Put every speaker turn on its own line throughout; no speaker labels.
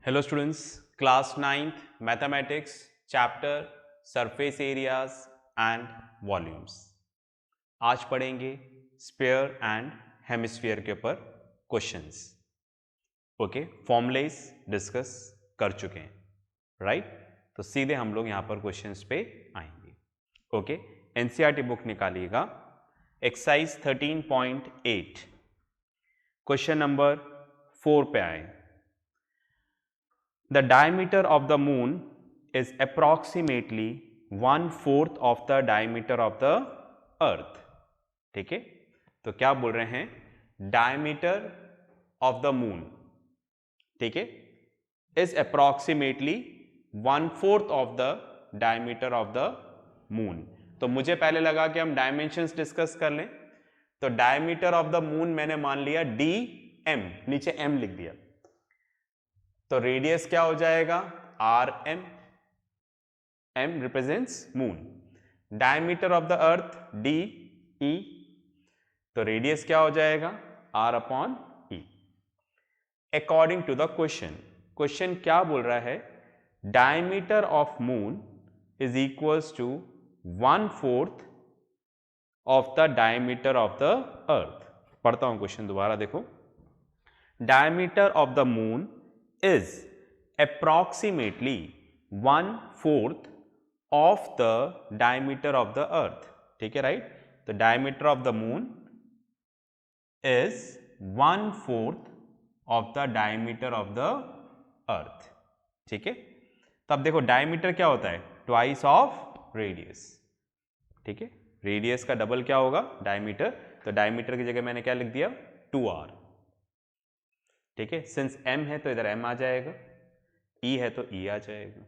Hello students, class 9th mathematics chapter surface areas and volumes. आज पढ़ेंगे sphere and hemisphere के ऊपर questions. Okay, formulas discuss कर चुके हैं, राइट? तो सीधे हम लोग यहाँ पर क्वेश्चंस पे आएंगे। ओके, एनसीईआरटी बुक निकालिएगा, एक्सरसाइज 13.8 क्वेश्चन नंबर 4 पे आए। The diameter of the moon is approximately 1/4 of the diameter of the earth. ठीक है, तो क्या बोल रहे हैं? diameter of the moon, ठीक है, is approximately 1/4 of the diameter of the moon. तो मुझे पहले लगा कि हम डायमेंशंस डिस्कस कर लें, तो डायमीटर ऑफ द मून मैंने मान लिया dm, नीचे m लिख दिया, तो रेडियस क्या हो जाएगा? R M, M represents moon. Diameter of the earth D E, तो रेडियस क्या हो जाएगा? R upon E. According to the question, question क्या बोल रहा है? Diameter of moon is equals to 1/4 of the diameter of the earth. पढ़ता हूं क्वेश्चन दोबारा, देखो। Diameter of the moon is approximately 1/4 of the diameter of the earth. ठीक है, राइट? तो diameter of the moon is 1/4 of the diameter of the earth. ठीक है, तो अब देखो diameter क्या होता है? Twice of radius. ठीक है, रेडियस का डबल क्या होगा? डायमीटर। तो डायमीटर की जगह मैंने क्या लिख दिया? 2r। ठीक है, सिंस m है तो इधर m आ जाएगा, e है तो e आ जाएगा।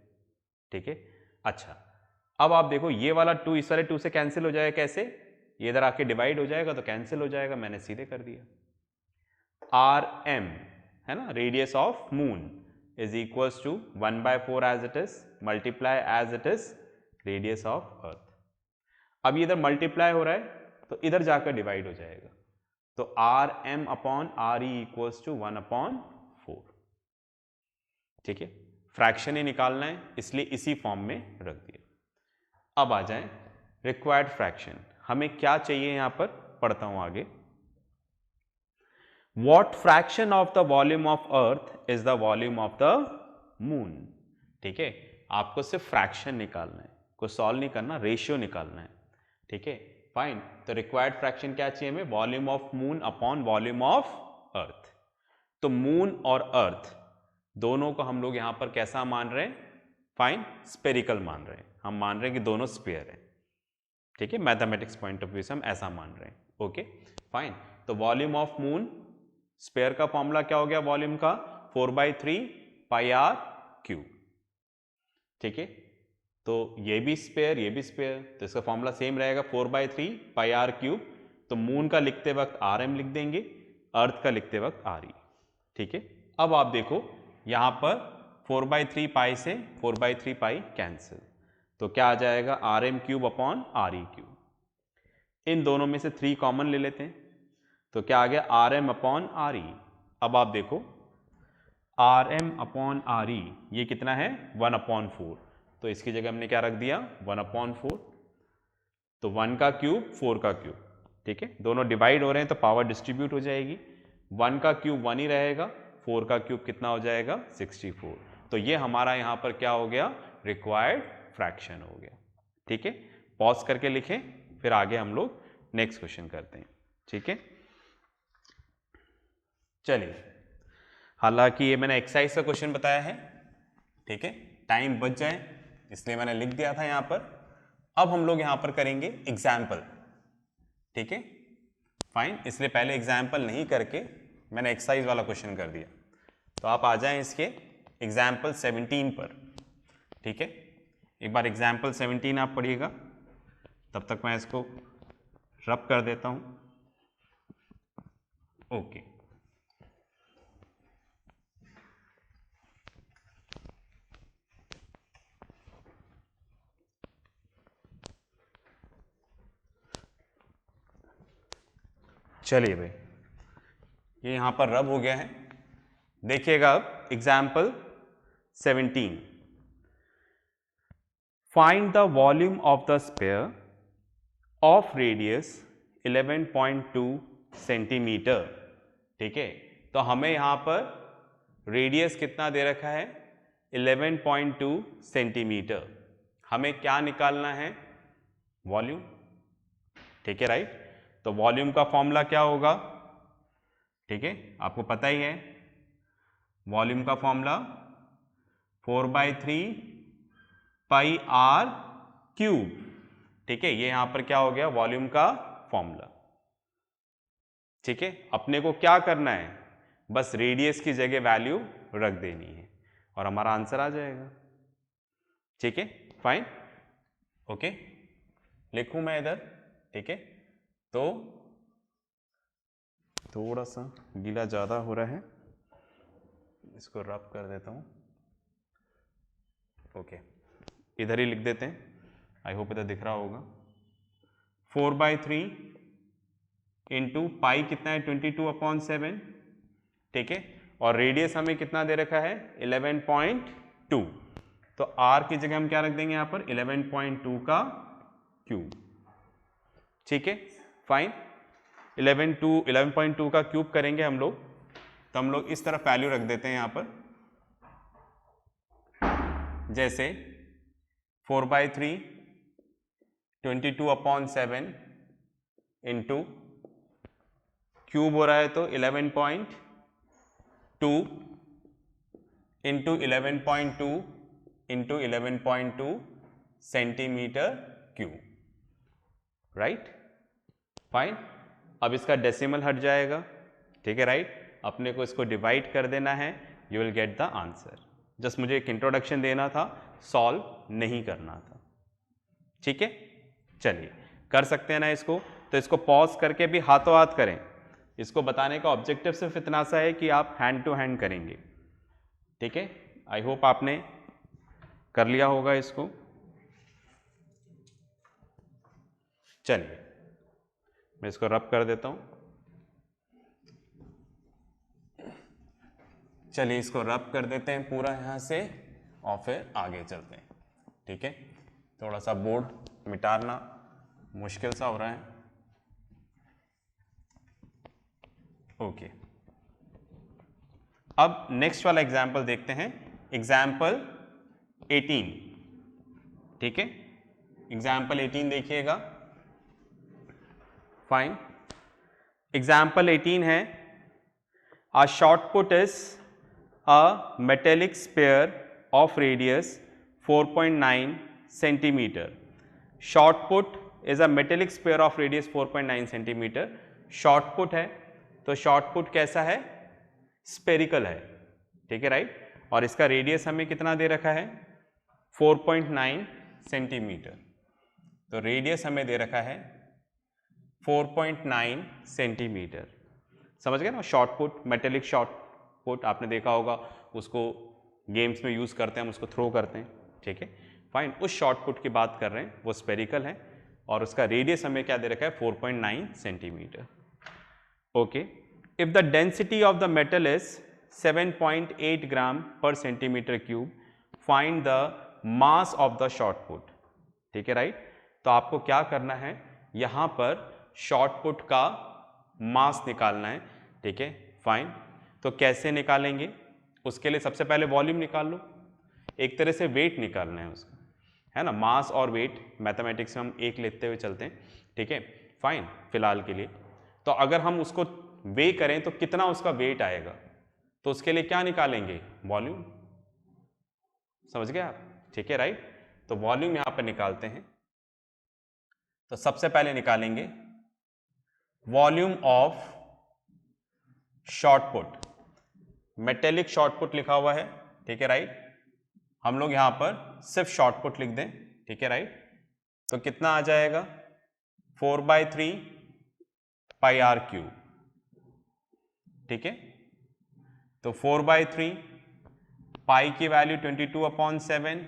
ठीक है, अच्छा, अब आप देखो ये वाला 2 इस वाले 2 से कैंसिल हो जाएगा। कैसे? ये इधर आके डिवाइड हो जाएगा तो कैंसिल हो जाएगा, मैंने सीधे कर दिया। आर एम है ना, radius of moon is equals to 1/4 as it is multiply as it is radius of earth. अब ये इधर मल्टीप्लाई हो रहा है तो इधर जाकर डिवाइड हो जाएगा, तो R M upon R E equals to 1/4। ठीक है, फ्रैक्शन ही निकालना है इसलिए इसी फॉर्म में रख दिया। अब आ जाए रिक्वायर्ड फ्रैक्शन, हमें क्या चाहिए यहां पर? पढ़ता हूं आगे। What fraction of the volume of earth is the volume of the moon. ठीक है, आपको सिर्फ फ्रैक्शन निकालना है, कोई सॉल्व नहीं करना, रेशियो निकालना है। ठीक है, फाइन। तो रिक्वायर्ड फ्रैक्शन क्या चाहिए हमें? Volume of moon upon volume of earth. तो मून और अर्थ दोनों को हम लोग यहां पर कैसा मान रहे हैं? फाइन, स्पेरिकल मान रहे हैं। हम मान रहे हैं कि दोनों स्फीयर हैं। ठीक है, मैथमेटिक्स पॉइंट ऑफ व्यू से हम ऐसा मान रहे हैं। Okay, fine. तो वॉल्यूम ऑफ मून, स्फीयर का फॉर्मूला क्या हो गया वॉल्यूम का? 4/3 पाई आर क्यूब। ठीक है, तो ये भी स्फीयर, ये भी स्फीयर, तो इसका फॉर्मूला सेम रहेगा 4/3 पाई आर क्यूब। तो मून का लिखते वक्त आर एम लिख देंगे, अर्थ का लिखते वक्त आर ई। ठीक है, अब आप देखो यहां पर 4/3 पाई से 4/3 पाई कैंसिल, तो क्या आ जाएगा? R M cube upon R E cube. इन दोनों में से 3 कॉमन ले लेते हैं, तो क्या आ गया? R M upon R E. अब आप देखो R M upon R E ये कितना है? 1/4। तो इसकी जगह हमने क्या रख दिया? 1/4। तो 1 का क्यूब 4 का क्यूब। ठीक है, दोनों डिवाइड हो रहे हैं तो पावर डिस्ट्रीब्यूट हो जाएगी। 1 का क्यूब 1 ही रहेगा, 4 का क्यूब कितना हो जाएगा? 64। तो ये हमारा यहां पर क्या हो गया? रिक्वायर्ड फ्रैक्शन हो गया। ठीक है, पॉज करके लिखें, फिर आगे हम लोग नेक्स्ट क्वेश्चन करते हैं। ठीक है, चलिए, हालांकि ये मैंने एक्सरसाइज का क्वेश्चन बताया है। ठीक है, टाइम बच जाए इसलिए मैंने लिख दिया था यहां पर। अब हम लोग यहां पर करेंगे एग्जाम्पल। ठीक है, फाइन, इसलिए पहले एग्जाम्पल नहीं करके मैंने एक्सरसाइज वाला क्वेश्चन कर दिया। तो आप आ जाएं इसके एग्जाम्पल 17 पर। ठीक है, एक बार एग्जाम्पल 17 आप पढ़िएगा, तब तक मैं इसको रब कर देता हूं। ओके, चलिए भाई, ये यहां पर रब हो गया है। देखिएगा अब example 17. Find the volume of the sphere of radius 11.2 centimetre. ठीक है, तो हमें यहां पर रेडियस कितना दे रखा है 11.2 सेंटीमीटर. हमें क्या निकालना है वॉल्यूम. ठीक है राइट. तो वॉल्यूम का फॉर्मूला क्या होगा. ठीक है, आपको पता ही है वॉल्यूम का फॉर्मूला 4/3 पाई आर क्यूब. ठीक है, ये यहां पर क्या हो गया वॉल्यूम का फॉर्मूला. ठीक है, अपने को क्या करना है बस रेडियस की जगह वैल्यू रख देनी है और हमारा आंसर आ जाएगा. ठीक है फाइन. ओके, लिखूं मैं इधर. ठीक है, तो थोड़ा सा गीला ज़्यादा हो रहा है, इसको रब कर देता हूँ. ओके, इधर ही लिख देते हैं. आई होप इधर दिख रहा होगा. 4/3 इंटू पाई कितना है 22/7. ठीक है, और रेडियस हमें कितना दे रखा है 11.2. तो आर की जगह हम क्या रख देंगे यहाँ पर 11.2 का क्यूब. ठीक है फाइन. 11.2 का क्यूब करेंगे हम लोग, तो हम लोग इस तरफ वैल्यू रख देते हैं यहाँ पर. जैसे 4/3 22/7 इंटू क्यूब हो रहा है तो 11.2 into 11.2 into 11.2 centimetre cube. Right fine. अब इसका डेसिमल हट जाएगा. ठीक है राइट. अपने को इसको डिवाइड कर देना है, you will get the answer. Just मुझे एक इंट्रोडक्शन देना था, सॉल्व नहीं करना था. ठीक है, चलिए कर सकते हैं ना इसको. तो इसको पॉज करके भी हाथों हाथ करें. इसको बताने का ऑब्जेक्टिव सिर्फ इतना सा है कि आप हैंड टू हैंड करेंगे. ठीक है, आई होप आपने कर लिया होगा इसको. चलिए मैं इसको रब कर देता हूं. चलिए इसको रब कर देते हैं पूरा यहां से और फिर आगे चलते हैं. ठीक है, थोड़ा सा बोर्ड मिटाना मुश्किल सा हो रहा है. ओके, अब नेक्स्ट वाला एग्जाम्पल देखते हैं. एग्जाम्पल 18. ठीक है, एग्जाम्पल 18 देखिएगा. फाइन. एग्जाम्पल 18 है a shot put is a metallic sphere of radius 4.9 centimeter. Shot put is a metallic sphere of radius 4.9 centimeter. Shot put है तो shot put कैसा है स्पेरिकल है. ठीक है राइट. और इसका रेडियस हमें कितना दे रखा है 4.9 सेंटीमीटर. तो रेडियस हमें दे रखा है 4.9 सेंटीमीटर. समझ गए ना. Short put, metallic short put आपने देखा होगा, उसको गेम्स में यूज़ करते हैं, हम उसको थ्रो करते हैं. ठीक है फाइन. उस शॉर्ट पुट की बात कर रहे हैं, वो स्पेरिकल है और उसका रेडियस हमें क्या दे रखा है 4.9 centimetre. Okay, if the density of the metal is 7.8 ग्राम पर centimetre cube, find the mass of the short put. ठीक है राइट. तो आपको क्या करना है यहां पर शॉर्ट पुट का मास निकालना है. ठीक है फाइन. तो कैसे निकालेंगे, उसके लिए सबसे पहले वॉल्यूम निकाल लो. एक तरह से वेट निकालना है उसका, है ना. मास और वेट मैथमेटिक्स में हम एक लेते हुए चलते हैं. ठीक है फाइन. फिलहाल के लिए तो अगर हम उसको वे करें तो कितना उसका वेट आएगा, तो उसके लिए क्या निकालेंगे वॉल्यूम. समझ गए आप. ठीक है राइट. तो वॉल्यूम यहां पर निकालते हैं. तो सबसे पहले निकालेंगे volume of short put. Metallic short put लिखा हुआ है. ठीक है राइट. हम लोग यहां पर सिर्फ शॉर्ट पुट लिख दें. ठीक है राइट. तो कितना आ जाएगा 4/3 पाई आर क्यूब. ठीक है, तो 4/3 पाई की वैल्यू 22/7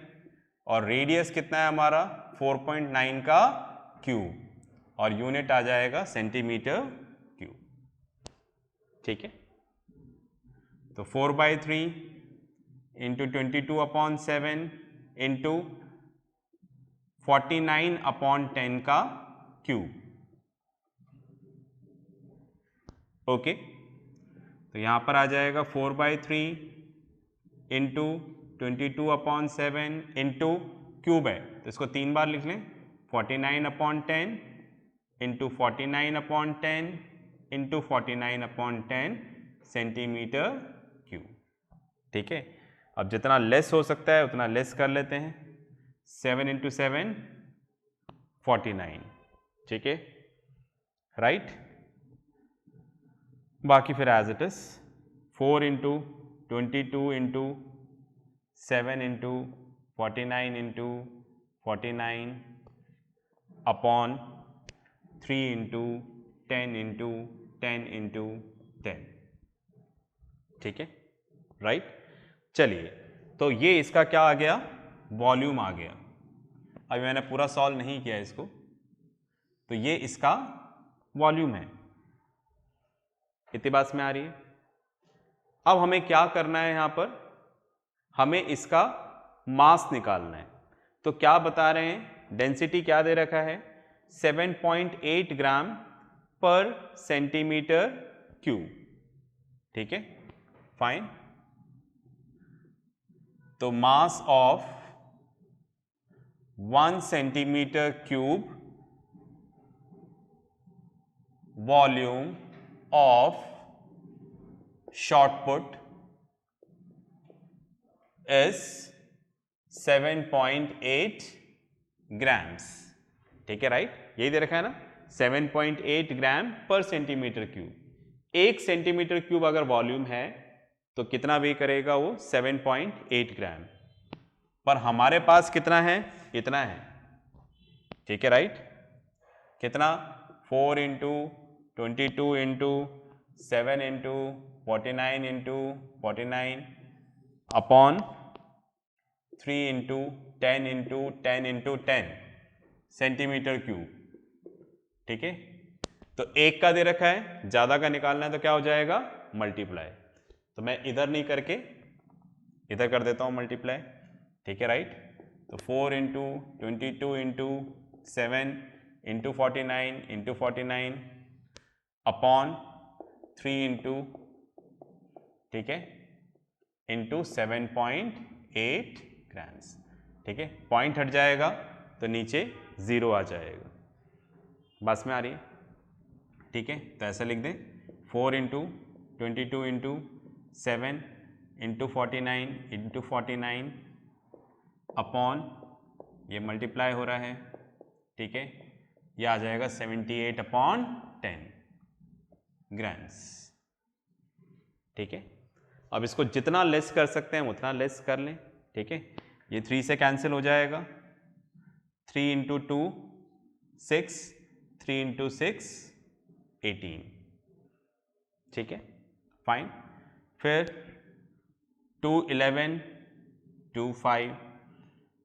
और रेडियस कितना है हमारा 4.9 का क्यूब और यूनिट आ जाएगा सेंटीमीटर क्यूब. ठीक है, तो 4/3 इंटू 22/7 इंटू 49/10 का क्यूब। ओके, तो यहां पर आ जाएगा 4/3 इंटू 22/7 इंटू क्यूब है तो इसको 3 बार लिख लें, 49/10 इंटू 49/10 इंटू 49/10 सेंटीमीटर क्यूब। ठीक है, अब जितना लेस हो सकता है उतना लेस कर लेते हैं। 7 इंटू 7 49, ठीक है, राइट। बाकी फिर as it is 4 into 22 into 7 into 49 into 49 upon 3 into 10 into 10 into 10, ठीक है, राइट। चलिए, तो ये इसका क्या आ गया, वॉल्यूम आ गया। अभी मैंने पूरा सॉल्व नहीं किया इसको, तो ये इसका वॉल्यूम है। इतनी बात में आ रही है। अब हमें क्या करना है, यहां पर हमें इसका मास निकालना है। तो क्या बता रहे हैं, डेंसिटी क्या दे रखा है, 7.8 ग्राम पर सेंटीमीटर क्यूब, ठीक है, फाइन। तो mass of 1 centimetre cube volume of shot put is 7.8 grams, ठीक है, राइट। यही दे रखा है ना, 7.8 ग्राम पर सेंटीमीटर क्यूब। 1 सेंटीमीटर क्यूब अगर वॉल्यूम है तो कितना वे करेगा वो, 7.8 ग्राम। पर हमारे पास कितना है, इतना है, ठीक है, राइट। कितना, 4 into 22 into 7 into 49 into 49 upon 3 into 10 into 10 into 10 centimetre cube, ठीक है। तो एक का दे रखा है, ज्यादा का निकालना है तो क्या हो जाएगा, मल्टीप्लाई। तो मैं इधर नहीं करके इधर कर देता हूं मल्टीप्लाई, ठीक है, राइट। तो 4 into 22 into 7 into 49 into 49 upon 3 into, ठीक है, इंटू 7.8 ग्राम्स, ठीक है। पॉइंट हट जाएगा तो नीचे 0 आ जाएगा। बस में आ रही है, ठीक है। तो ऐसा लिख दें, 4 into 22 into 7 into 49 into 49 upon, ये मल्टीप्लाई हो रहा है, ठीक है, ये आ जाएगा 78/10 ग्राम्स, ठीक है। अब इसको जितना लेस कर सकते हैं उतना लेस कर लें, ठीक है। ये 3 से कैंसिल हो जाएगा, 3 इंटू 2 6, 3 इंटू 6 18, ठीक है, फाइन। फिर 2 11 2 5,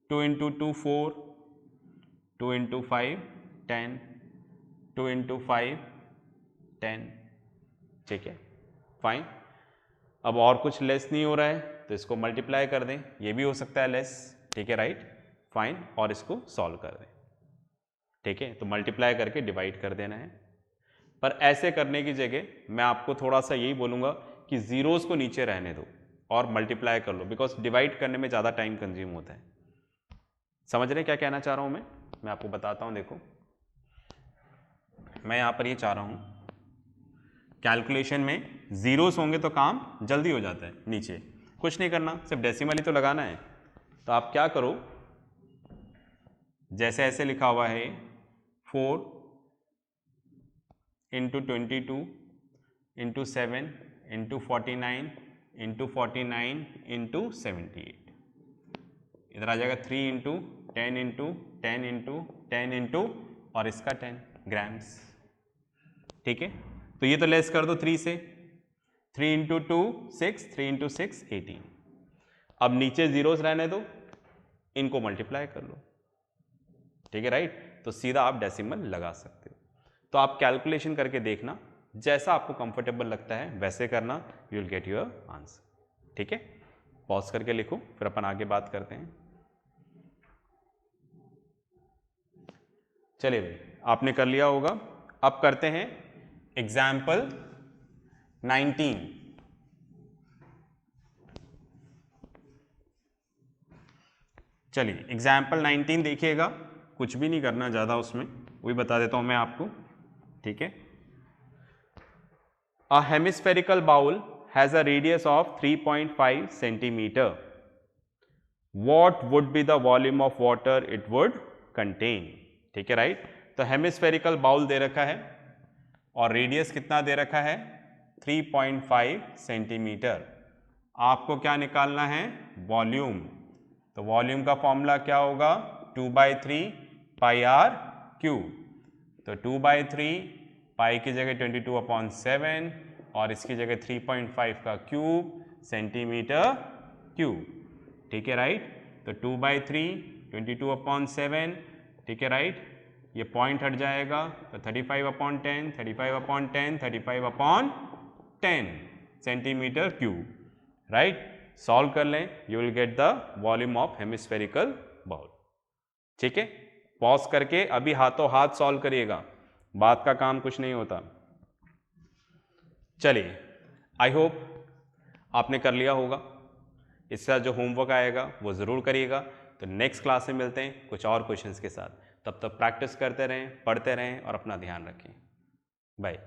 2 इंटू 2 4, 2 इंटू 5 10, 2 इंटू 5 10, ठीक है, फाइन। अब और कुछ लेस नहीं हो रहा है तो इसको मल्टीप्लाई कर दें, ये भी हो सकता है लेस, ठीक है, राइट, फाइन। और इसको सॉल्व कर दें, ठीक है। तो मल्टीप्लाई करके डिवाइड कर देना है। पर ऐसे करने की जगह मैं आपको थोड़ा सा यही बोलूँगा कि जीरोस को नीचे रहने दो और मल्टीप्लाई कर लो, बिकॉज डिवाइड करने में ज़्यादा टाइम कंज्यूम होता है। समझ रहे क्या कहना चाह रहा हूँ मैं आपको बताता हूँ। देखो, मैं यहाँ पर ये चाह रहा हूँ, कैलकुलेशन में जीरोस होंगे तो काम जल्दी हो जाता है, नीचे कुछ नहीं करना, सिर्फ डेसिमल ही तो लगाना है। तो आप क्या करो, जैसे ऐसे लिखा हुआ है 4 into 22 into 7 into 49 into 49 into 78, इधर आ जाएगा 3 इंटू 10 इंटू 10 इंटू 10 इंटू और इसका 10 ग्राम्स, ठीक है। तो ये तो लेस कर दो 3 से, 3 इंटू 2 6, 3 इंटू 6 18। अब नीचे जीरोस रहने दो, इनको मल्टीप्लाई कर लो, ठीक है, राइट। तो सीधा आप डेसिमल लगा सकते हो। तो आप कैलकुलेशन करके देखना, जैसा आपको कंफर्टेबल लगता है वैसे करना, you will get your answer, ठीक है। पॉज करके लिखो, फिर अपन आगे बात करते हैं। चलिए भाई, आपने कर लिया होगा। अब करते हैं एग्जाम्पल 19। चलिए एग्जाम्पल 19 देखिएगा, कुछ भी नहीं करना ज़्यादा उसमें, वही बता देता हूँ मैं आपको, ठीक है। A hemispherical bowl has a radius of 3.5 centimeter. What would be the volume of water it would contain? ठीक है, राइट। तो हेमिस्फेरिकल बाउल दे रखा है और रेडियस कितना दे रखा है, 3.5 सेंटीमीटर। आपको क्या निकालना है, वॉल्यूम। तो वॉल्यूम का फॉर्मूला क्या होगा, 2/3 पाई आर क्यूब। तो 2/3 पाई की जगह 22/7 और इसकी जगह 3.5 का क्यूब सेंटीमीटर क्यूब, ठीक है, राइट। तो 2/3 22/7, ठीक है, राइट। ये पॉइंट हट जाएगा तो 35/10 35/10 35/10 सेंटीमीटर क्यूब, राइट। सॉल्व कर लें, you will get the volume of hemispherical bowl, ठीक है। पॉज करके अभी हाथों हाथ सॉल्व करिएगा, बात का काम कुछ नहीं होता। चलिए, आई होप आपने कर लिया होगा। इसका जो होमवर्क आएगा वो ज़रूर करिएगा। तो नेक्स्ट क्लास में मिलते हैं कुछ और क्वेश्चंस के साथ। तब तक प्रैक्टिस करते रहें, पढ़ते रहें और अपना ध्यान रखें। बाय।